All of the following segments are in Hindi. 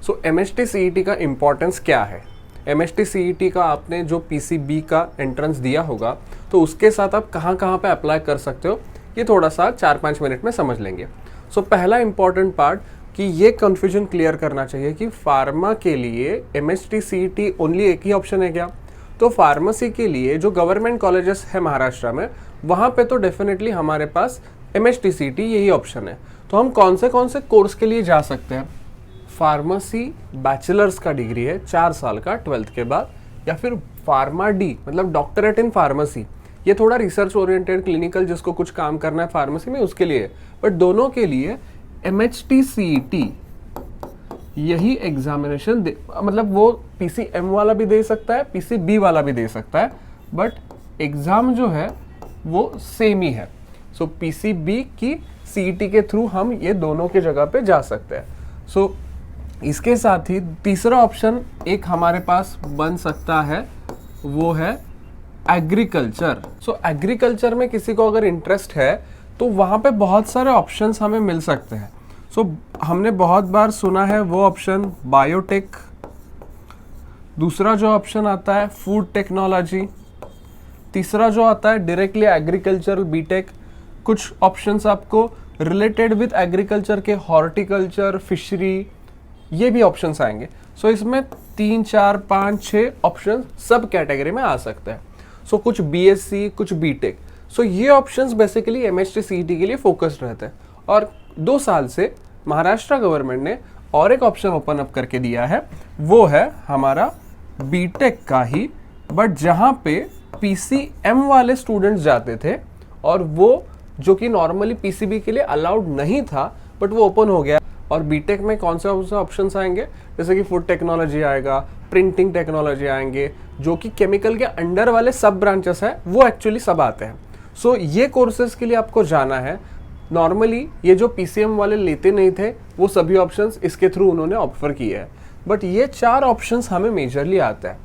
सो एमएचटी सीईटी का इम्पोर्टेंस क्या है? एमएचटी सीईटी का आपने जो पीसीबी का एंट्रेंस दिया होगा तो उसके साथ आप कहाँ कहाँ पे अप्लाई कर सकते हो, ये थोड़ा सा 4-5 मिनट में समझ लेंगे। सो पहला इम्पॉर्टेंट पार्ट कि ये कन्फ्यूजन क्लियर करना चाहिए कि फार्मा के लिए एमएचटी सीईटी ओनली एक ही ऑप्शन है क्या? तो फार्मेसी के लिए जो गवर्नमेंट कॉलेजेस है महाराष्ट्र में, वहाँ पे तो डेफिनेटली हमारे पास एमएचटी सीईटी यही ऑप्शन है। तो हम कौन से कोर्स के लिए जा सकते हैं? फार्मेसी बैचलर्स का डिग्री है 4 साल का 12th के बाद, या फिर फार्मा डी मतलब डॉक्टरेट इन फार्मेसी, ये थोड़ा रिसर्च ओरिएंटेड क्लिनिकल जिसको कुछ काम करना है फार्मेसी में उसके लिए। बट दोनों के लिए एमएचटी सीईटी यही एग्जामिनेशन मतलब वो पीसीएम वाला भी दे सकता है, पीसीबी वाला भी दे सकता है, बट एग्जाम जो है वो सेम ही है। सो पीसीबी की सीईटी के थ्रू हम ये दोनों के जगह पे जा सकते हैं। सो इसके साथ ही तीसरा ऑप्शन एक हमारे पास बन सकता है, वो है एग्रीकल्चर। सो एग्रीकल्चर में किसी को अगर इंटरेस्ट है तो वहाँ पे बहुत सारे ऑप्शंस हमें मिल सकते हैं। सो हमने बहुत बार सुना है वो ऑप्शन बायोटेक, दूसरा जो ऑप्शन आता है फूड टेक्नोलॉजी, तीसरा जो आता है डायरेक्टली एग्रीकल्चर बीटेक, कुछ ऑप्शंस आपको रिलेटेड विद एग्रीकल्चर के हॉर्टिकल्चर, फिशरी, ये भी ऑप्शंस आएंगे। सो इसमें 3, 4, 5, 6 ऑप्शन सब कैटेगरी में आ सकते हैं। सो कुछ बीएससी, कुछ बीटेक। सो ये ऑप्शंस बेसिकली एमएचटी सीईटी के लिए फोकस्ड रहते हैं। और 2 साल से महाराष्ट्र गवर्नमेंट ने और एक ऑप्शन ओपन अप करके दिया है, वो है हमारा बीटेक का ही, बट जहाँ पे पीसीएम वाले स्टूडेंट्स जाते थे और वो जो कि नॉर्मली पीसीबी के लिए अलाउड नहीं था, बट वो ओपन हो गया। और बीटेक में कौन से ऑप्शंस आएंगे, जैसे कि फूड टेक्नोलॉजी आएगा, प्रिंटिंग टेक्नोलॉजी आएंगे, जो कि केमिकल के अंडर वाले सब ब्रांचेस है वो एक्चुअली सब आते हैं। सो ये कोर्सेज के लिए आपको जाना है। नॉर्मली ये जो पीसीएम वाले लेते नहीं थे वो सभी ऑप्शंस इसके थ्रू उन्होंने ऑफर किए हैं, बट ये 4 ऑप्शंस हमें मेजरली आता है।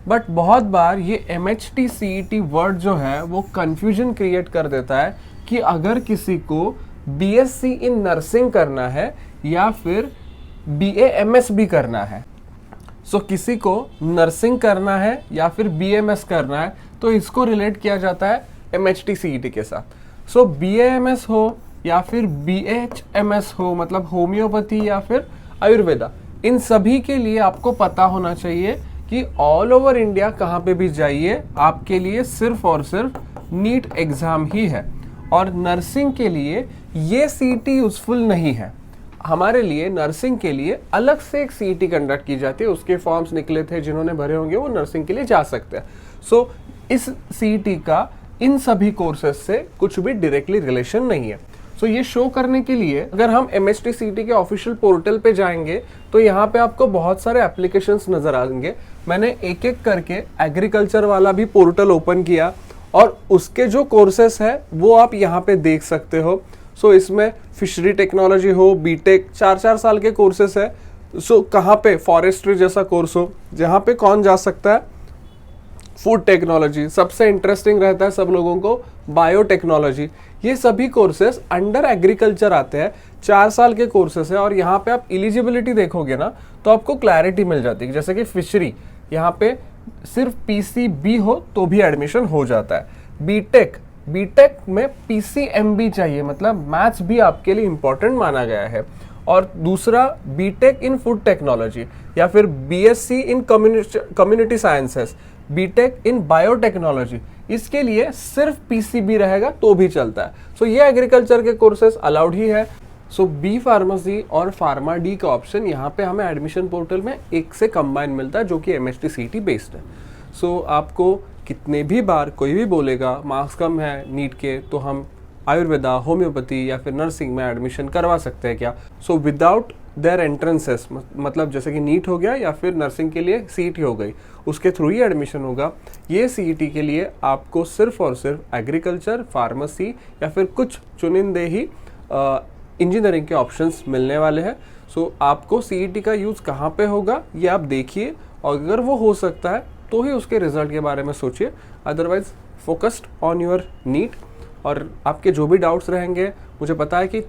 बट बहुत बार ये एमएचटी सीईटी वर्ड जो है वो कंफ्यूजन क्रिएट कर देता है कि अगर किसी को बीएससी इन नर्सिंग करना है या फिर बीएएमएस भी करना है। सो किसी को नर्सिंग करना है या फिर बीएमएस करना है तो इसको रिलेट किया जाता है एमएचटी सीईटी के साथ। सो बीएएमएस हो या फिर बीएचएमएस हो, मतलब होम्योपैथी या फिर आयुर्वेदा, इन सभी के लिए आपको पता होना चाहिए कि ऑल ओवर इंडिया कहाँ पे भी जाइए आपके लिए सिर्फ और सिर्फ नीट एग्जाम ही है। और नर्सिंग के लिए ये सीईटी यूजफुल नहीं है। हमारे लिए नर्सिंग के लिए अलग से एक सीईटी कंडक्ट की जाती है, उसके फॉर्म्स निकले थे, जिन्होंने भरे होंगे वो नर्सिंग के लिए जा सकते हैं। सो इस सीईटी का इन सभी कोर्सेज से कुछ भी डायरेक्टली रिलेशन नहीं है। सो ये शो करने के लिए अगर हम एमएचटी सीईटी के ऑफिशियल पोर्टल पे जाएंगे तो यहाँ पे आपको बहुत सारे एप्लीकेशंस नजर आएंगे। मैंने एक एक करके एग्रीकल्चर वाला भी पोर्टल ओपन किया और उसके जो कोर्सेस है वो आप यहाँ पे देख सकते हो। सो इसमें फिशरी टेक्नोलॉजी हो, बीटेक, 4-4 साल के कोर्सेस है। सो कहाँ पे फॉरेस्ट्री जैसा कोर्स हो, जहाँ पे कौन जा सकता है, फूड टेक्नोलॉजी, सबसे इंटरेस्टिंग रहता है सब लोगों को बायोटेक्नोलॉजी, ये सभी कोर्सेस अंडर एग्रीकल्चर आते हैं। 4 साल के कोर्सेस है और यहाँ पे आप एलिजिबिलिटी देखोगे ना तो आपको क्लैरिटी मिल जाती है। जैसे कि फिशरी, यहाँ पे सिर्फ पीसीबी हो तो भी एडमिशन हो जाता है। बीटेक में पीसीएमबी चाहिए, मतलब मैथ्स भी आपके लिए इंपॉर्टेंट माना गया है। और दूसरा बीटेक इन फूड टेक्नोलॉजी या फिर BSc in community sciences, BTech in biotechnology, इसके लिए सिर्फ पीसीबी रहेगा तो भी चलता है। सो ये एग्रीकल्चर के कोर्सेज अलाउड ही है। सो बी फार्मेसी और फार्मा डी का ऑप्शन यहाँ पे हमें एडमिशन पोर्टल में एक से कंबाइन मिलता है, जो कि एमएचटी सीईटी बेस्ड है। सो आपको कितने भी बार कोई भी बोलेगा मार्क्स कम है नीट के तो हम आयुर्वेदा, होम्योपैथी या फिर नर्सिंग में एडमिशन करवा सकते हैं क्या? सो विदाउट देयर एंट्रेंसेस, मतलब जैसे कि नीट हो गया या फिर नर्सिंग के लिए सीईटी हो गई, उसके थ्रू ही एडमिशन होगा। ये सीईटी के लिए आपको सिर्फ और सिर्फ एग्रीकल्चर, फार्मेसी या फिर कुछ चुनिंदे ही इंजीनियरिंग के ऑप्शंस मिलने वाले हैं। सो आपको सीईटी का यूज़ कहाँ पे होगा ये आप देखिए, और अगर वो हो सकता है तो ही उसके रिजल्ट के बारे में सोचिए। Otherwise focused on your NEET. और आपके जो भी डाउट्स रहेंगे, मुझे पता है कि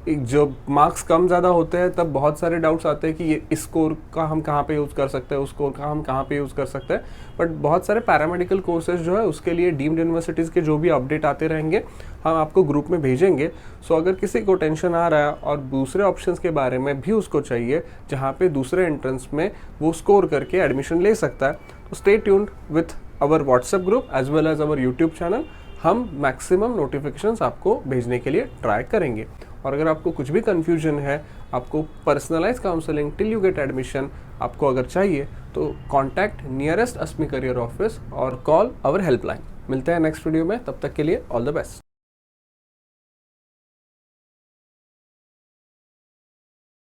जब मार्क्स कम ज़्यादा होते हैं तब बहुत सारे डाउट्स आते हैं कि ये इस स्कोर का हम कहाँ पे यूज़ कर सकते हैं, उस स्कोर का हम कहाँ पे यूज़ कर सकते हैं। बट बहुत सारे पैरामेडिकल कोर्सेज जो है उसके लिए डीम्ड यूनिवर्सिटीज़ के जो भी अपडेट आते रहेंगे हम आपको ग्रुप में भेजेंगे। सो अगर किसी को टेंशन आ रहा है और दूसरे ऑप्शंस के बारे में भी उसको चाहिए जहाँ पे दूसरे एंट्रेंस में वो स्कोर करके एडमिशन ले सकता है, तो stay tuned with our WhatsApp group as well as our YouTube channel. हम मैक्सिमम नोटिफिकेशंस आपको भेजने के लिए ट्राई करेंगे। और अगर आपको कुछ भी कन्फ्यूजन है, आपको personalize counselling till you get admission आपको अगर चाहिए, तो contact nearest Asmi career office और कॉल आवर हेल्पलाइन। मिलते हैं नेक्स्ट वीडियो में, तब तक के लिए ऑल द बेस्ट।